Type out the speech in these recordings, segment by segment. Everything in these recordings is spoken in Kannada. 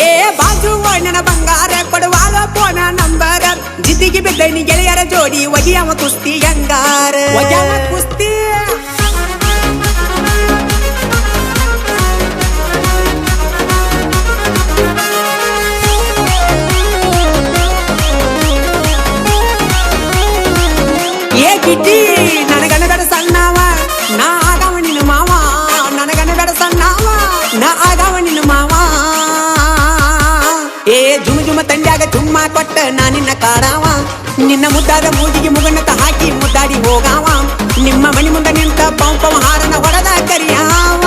ಏ ಬಾಜು ನನ್ನ ಬಂಗಾರ ಕೊಡುವಾಲ ಪೋನ ನಂಬರ ಜಿದ್ದಿಗೆ ಬಿದ್ದನಿ ಗೆಳೆಯರ ಜೋಡಿ ಒಗಿಯವ ಕುಸ್ತಿ ಗಂಗಾರ ಒಗ್ಯಾವ ಕುಸ್ತಿ ಏ ಗಿಡ್ಡಿ ನನಗನ ಬೇಡ ಸಣ್ಣವ ನಾ ಆಗವ ನಿನ್ನ ಮಾವ ನನಗನ ಬೇಡ ಸಣ್ಣವ ನಾ ಆಗವ ನಿನ್ನ ಮಾವ ಏ ಜುಮ ಜುಮ ತಂಡ್ಯಾಗ ಚುಮ್ಮ ಕೊಟ್ಟ ನಾ ನಿನ್ನ ಕಾಡಾವ ನಿನ್ನ ಮುದ್ದಾದ ಮೂಗಿಗೆ ಮುಗಣ್ಣತ ಹಾಕಿ ಮುದ್ದಾಡಿ ಹೋಗಾವ ನಿಮ್ಮ ಮಣಿ ಮುಂದೆ ನಿಂತ ಪಂಪವ ಹಾರನ ಹೊಡೆದ ಕರಿಯಾವ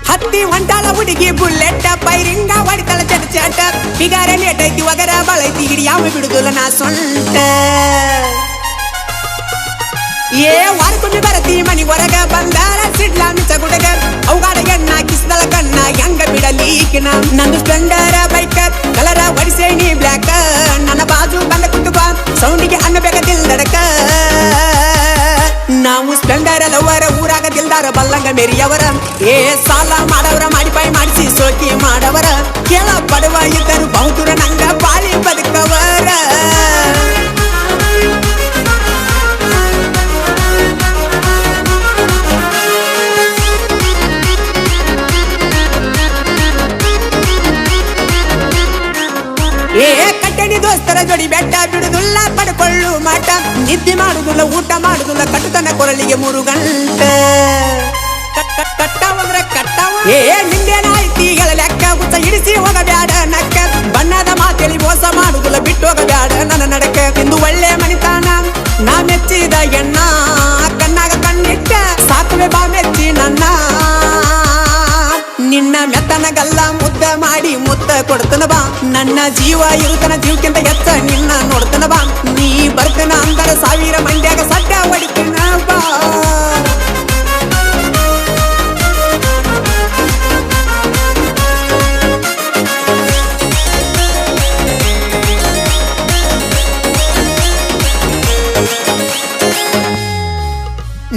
ಹತ್ತಿ ಹೊಂಟಾಳ ಹುಡುಗಿ ಬುಲ್ಲೆಟ್ ಪೈರಿಂಗ ಹೊಡಿತಾಳ ಚಟ ಚಟ ಬಿಗಾರ ಲೇಟೈತಿ ಒಗರ ಬಳೈತಿ ಹಿಡಿಯಾವ ಬಿಡುದಿಲ್ಲ ನಾ ಸೊಂಟ ಏ ವಾರಕ್ಕೊಮ್ಮೆ ಬರತಿ ಮನಿ ಹೊರಗ ಬಂದಾರ ಸಿಡ್ಲ ಮಿಚ ಗುಡಗ ಅವುಗಾಡ ಎಣ್ಣ ಕಿಸ್ದಳ ಕಣ್ಣ ಹೆಂಗ ಬಿಡಲೀಕಿನ ನಂದು ಸ್ಪ್ಲೆಂಡರ್ ಬೈಕ್ ಕಲರ ಹೊಡಿಸೇನಿ ಬ್ಲ್ಯಾಕ್ ನನ್ನ ಬಾಜು ಬಂದ ಕುಂಟು ಬಾ ಸೌಂಡಿಗೆ ಅನ್ನ ಬೇಕದಿಲ್ದಡಕ ನಾವು ಸ್ಪ್ಲೆಂಡರ್ ಲವರ ಊರಾಗ ದಿಲ್ದಾರ ಬಲ್ಲಂಗ ಮೇರಿಯವರ ಏ ಸಾಲ ಮಾಡವರ ಮಾಡಿಪಾಯಿ ಮಾಡಿಸಿ ಸೋಕಿ ಮಾಡವರ ಕೇಳ ಬಡವ ಇದ್ದರು ಬಹುದೂರ ನಂಗ ಬಾಳಿ ಬದುಕವರ ಏ ಕಟ್ಟಣಿ ದೋಸ್ತರ ಜೋಡಿ ಬೆಟ್ಟ ಬಿಡುದಿಲ್ಲ ಪಡ್ಕೊಳ್ಳು ಮಾಟ ನಿದ್ದೆ ಮಾಡುದಿಲ್ಲ ಊಟ ಮಾಡುದಿಲ್ಲ ಕಟ್ಟುತನ ಕೊರಳಿಗೆ 3 ಗಂಟೆ ಕಟ್ಟಾವಂದ್ರ ಕಟ್ಟಾವ ಏ ನಿಂದೇನಾಯ್ತಿಗಳ ಲೆಕ್ಕ ಗುಚ್ಚ ಹಿಡಿಸಿ ಹೋಗಬ್ಯಾಡ ನಕ್ಕ ಬಣ್ಣದ ಮಾತೇಳಿ ಮೋಸ ಮಾಡುದಿಲ್ಲ ಬಿಟ್ಟು ಹೋಗಬ್ಯಾಡ ನನ್ನ ನಡಕ ಇಂದು ಒಳ್ಳೆ ಮನಿತಾನ ನಾ ಮೆಚ್ಚಿದ ಎಣ್ಣ ಕಣ್ಣಾಗ ಕಣ್ಣಿಟ್ಟ ಸಾಕುವೆ ಬಾ ಮೆಚ್ಚಿ ನನ್ನ ನಿನ್ನ ಮೆತ್ತನಗಲ್ಲ ಮುದ್ದ ಮಾಡಿ ಮುತ್ತ ಕೊಡ್ತನ ಬಾ ನನ್ನ ಜೀವ ಇರುತನ ಜೀವಕ್ಕಿಂತ ಹೆಚ್ಚ ನಿನ್ನ ನೋಡ್ತನ ಬಾ ನೀ ಬರ್ತನ ಅಂದರ 1000 ಮಂಡ್ಯಾಗ ಸಡ್ಡ ಹೊಡಿತನ ಬಾ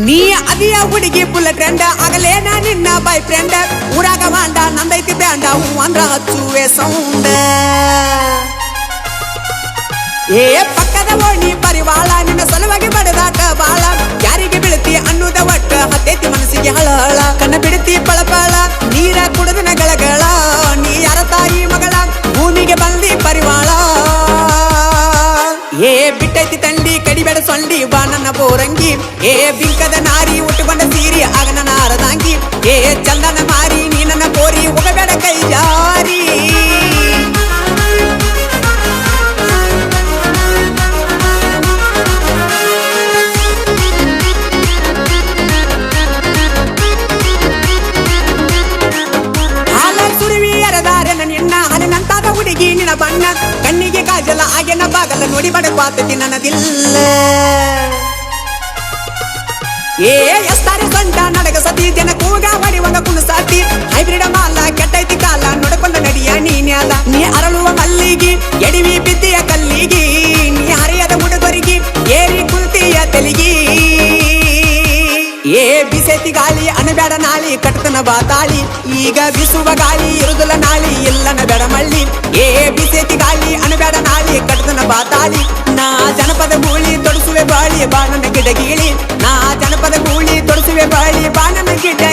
ನೀ ಅದಿಯ ಹುಡುಗಿ ಫುಲ್ ಟ್ರೆಂಡ್ ಆಗಲೇನ ನಿನ್ನ ಬಾಯ್ ಫ್ರೆಂಡ್ ಊರಾಗ ವಾಂಡ ನಂದೈತಿ ಬ್ಯಾಂಡ ಹೂ ಅಂದ್ರ ಹಚ್ಚುವೆ ಸೌಂಡ ಏ ಪಕ್ಕದ ಓಣಿ ಪರಿವಾಳ ನಿನ್ನ ಸಲುವಾಗಿ ಬಡದಾಟ ಬಾಳ ಯಾರಿಗೆ ಬೀಳ್ತಿ ಅನ್ನುದ ಒಟ್ಟ ಹತ್ತೈತಿ ಮನಸ್ಸಿಗೆ ಹಳಹಳ ಕಣ್ಣ ಬಿಡ್ತಿ ಪಳಪಳ ನೀರ ಕುಡದನ ಗಳಗಳ ನೀ ಯಾರ ತಾಯಿ ಮಗಳ ಭೂಮಿಗೆ ಬಂದಿ ಪರಿವಾಳ ಏ ಬಿಟ್ಟೈತಿ ತಂಡಿ ಕಡಿಬೇಡ ಸೊಂಡಿ ಬಾ ನನ್ನ ಬೋರಂಗಿ ಏ ಬಿಂಕದ ನಾರಿ ಉಟ್ಟುಕೊಂಡ ಸೀರಿ ಆಗ ನನ್ನ ಅರದಾಂಗಿ ಏ ಚಂದನ ಮಾರಿ ನೀ ನನ್ನ ಕೋರಿ ಹೋಗಬೇಡ ಕೈ ಜಾರಿ ಹಾಲ ಸುರುವಿ ಎರದಾರೆ ನಿನ್ನ ಹಲಿನಂತಾದ ಹುಡುಗಿ ನಿನ್ನ ಬಣ್ಣ ಕಣ್ಣಿಗೆ ಕಾಜಲ ಆಗೇನ ಬಾಗಲ ನೋಡಿ ಬಡಕ್ವಾತತಿ ನನ್ನದಿಲ್ಲ ಏ ಎಸ್ತಾರೆ ಸೊಂಟ ನಡಗ ಸತಿ ಜನ ಕೂಗ ಹೊಡಿವಂಗ ಕುಣಸಾತಿ ಹೈಬ್ರಿಡ್ ಮಾಲ ಕೆಟ್ಟೈತಿ ಕಾಲ ನೋಡ್ಕೊಂಡ ನಡಿಯ ನೀನ್ಯಾಲ ನೀ ಅರಳುವ ಮಲ್ಲಿಗಿ ಎಡಿವಿ ಬಿದ್ದಿಯ ಕಲ್ಲಿಗಿ ನೀ ಹರಿಯದ ಹುಡುಗರಿಗೆ ಏರಿ ಕುಲ್ತಿಯ ತೆಲಿಗಿ ಏ ಬಿಸೆತಿ ಗಾಳಿ ಅನಬೇಡ ನಾಳಿ ಕಟ್ಟತನ ಬಾತಾಳಿ ಈಗ ಬಿಸುವ ಗಾಳಿ ಇರುದಿಲ್ಲ ನಾಳಿ ಇಲ್ಲನ ಬೇಡ ಮಳ್ಳಿ ಏ ಬಿಸೆತಿ ಗಾಳಿ ಅನಬೇಡ ನಾಳಿ ಕಟ್ಟತನ ಬಾತಾಳಿ ನಾ ಜನಪದ ಗೂಳಿ ತೊಡಸುವೆ ಬಾಳಿ ಬಾಣನ ಗಿಡಗೀಳಿ ನಾ ಜನಪದ ಗೂಳಿ ತೊಡಸುವೆ ಬಾಳಿ ಬಾಣನ ಗಿಡ